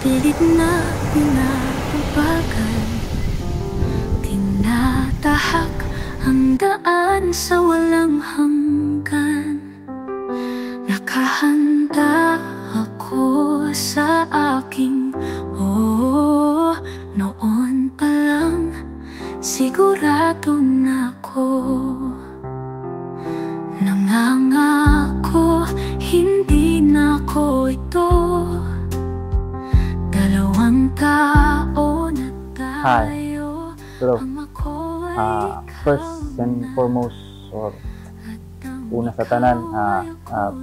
pilit na pinapabagal, tinatahak ang daan sa walang hanggan. Nakahanda ako sa aking noon pa lang, sigurado na ako. Nangangako, hindi na ako ito, dalawang tao na tayo. Hello. First and foremost, or una sa tanan,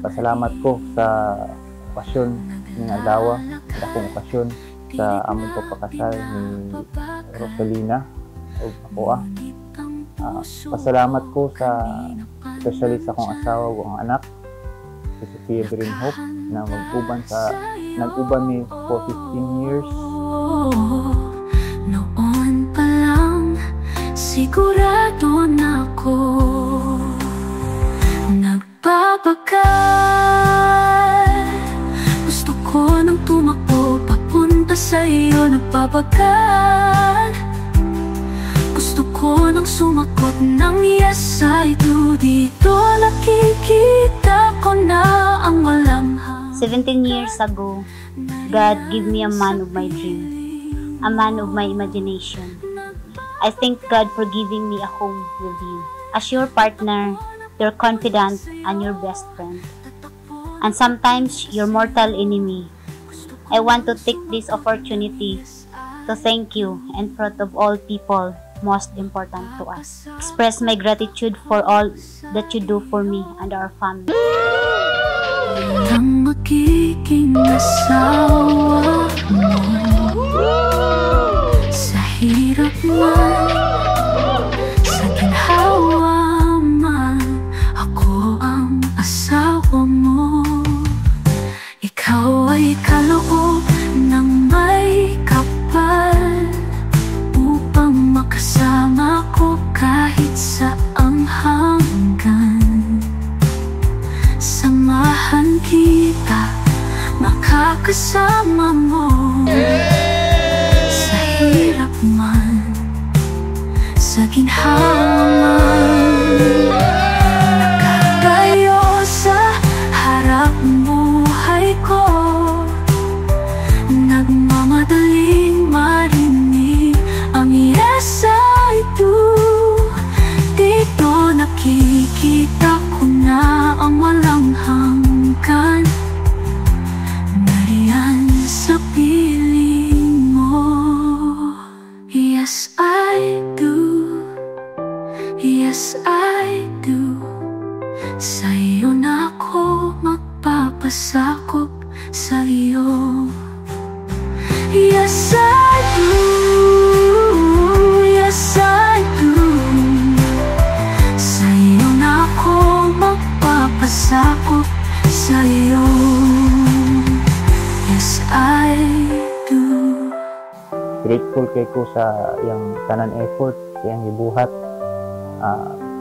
pasalamat ko sa okasyon ng adlaw, sa akong okasyon sa among pagpakasal ni Rosalina o ako. Pasalamat ko sa especially sa akong asawa o ang anak, si Sophia Green Hope, na nag-uban ni for 15 years. Noon pa lang, sigurado na ako. Nagbabagal, gusto ko nang tumakbo papunta sa iyo. Nagbabagal, gusto ko nang sumagot ng yes I do. Dito nakikita ko na ang walang 17 years ago, God gave me a man of my dream, a man of my imagination. I thank God for giving me a home with you, as your partner, your confidant, and your best friend, and sometimes your mortal enemy. I want to take this opportunity to thank you in front of all people most important to us. Express my gratitude for all that you do for me and our family. Ang magiging asawa mo, sa hirap man, sa ginhawa man, ako ang asawa mo. Ikaw ay kaloob ng may kapal, upang makasama ko kahit saang hanggan. Samahan kita, makakasama mo, sa hirap man, sa ginhawa man. Nakatayo sa harap buhay ko, nagmamadaling marinig ang yes I do. Dito nakikita ko na ang walang hanggan, nariyan sa piling mo. Yes I do, yes I do. Sa'yo na ako magpapasakop, sa'yo. Yes I do, yes I do. Sa'yo na ako magpapasakop, sa'yo. Yes I do. Grateful kay ko sa iyang tanan effort, iyang ibuhat.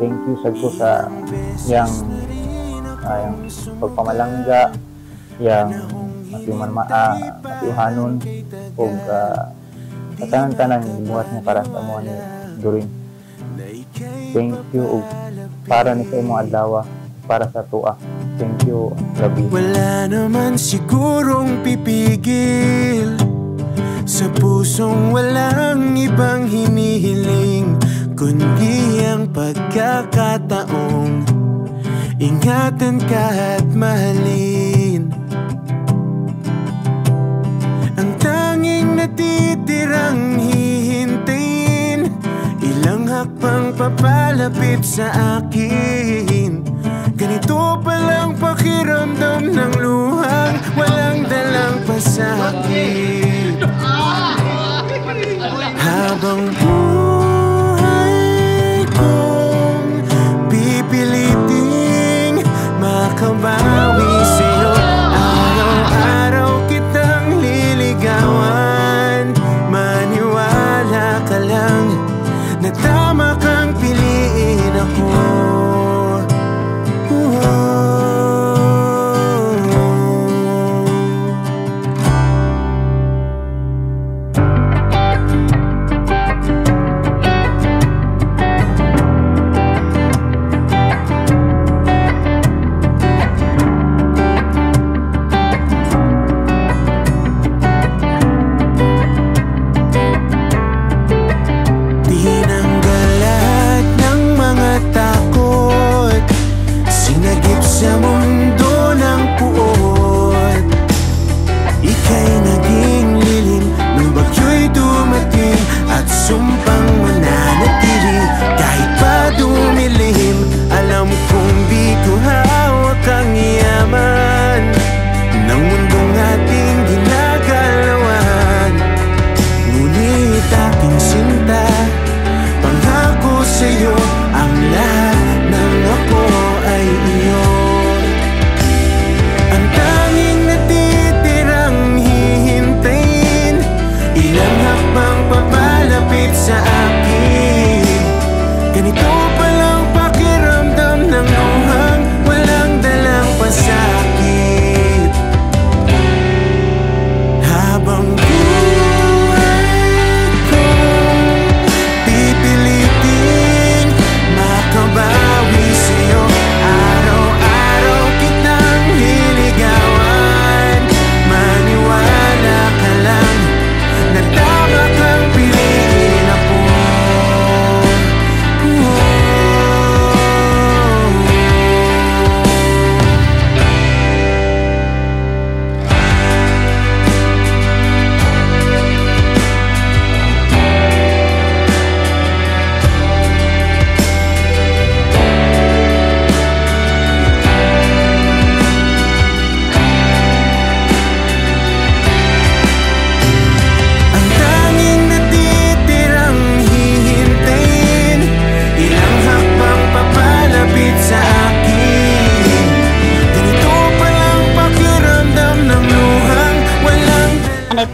Thank you sa iyang pagpamalangga, iyang matiuhanon, o sa tanan-tanan ibuhat niya para sa mo ni Doreen. Thank you, o para ni sa imong adlaw, para sa tuwa. Thank you, Gabi. Wala naman sigurong pipigil sa pusong walang ibang hinihiling, kundi ang pagkakataong ingatan ka at mahalin. Ang tanging natitirang hihintayin, ilang hakbang papalapit sa akin. Ganito palang pakiramdam ng luhang walang dalang pasakit. Habang buhay kong pipiliting makabawi sa'yo, araw-araw kitang liligawan. Maniwala ka lang na tama kang piliin ako.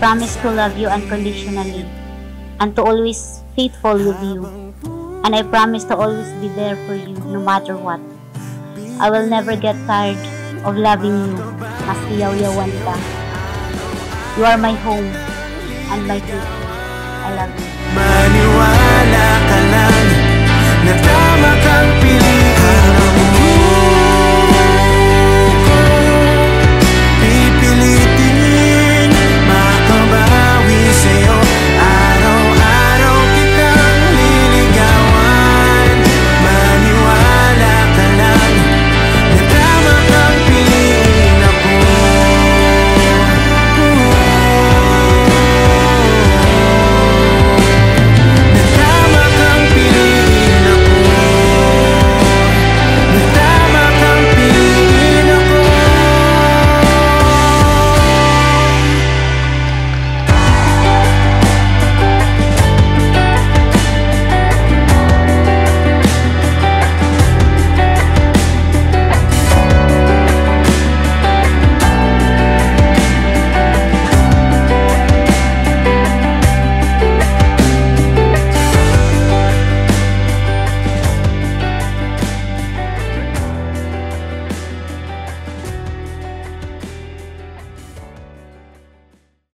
promise to love you unconditionally and to always faithful with you. And I promise to always be there for you no matter what. I will never get tired of loving you, maski yaw-yawan ka. You are my home and my truth. I love you. Maniwala ka lang na tama kang pili.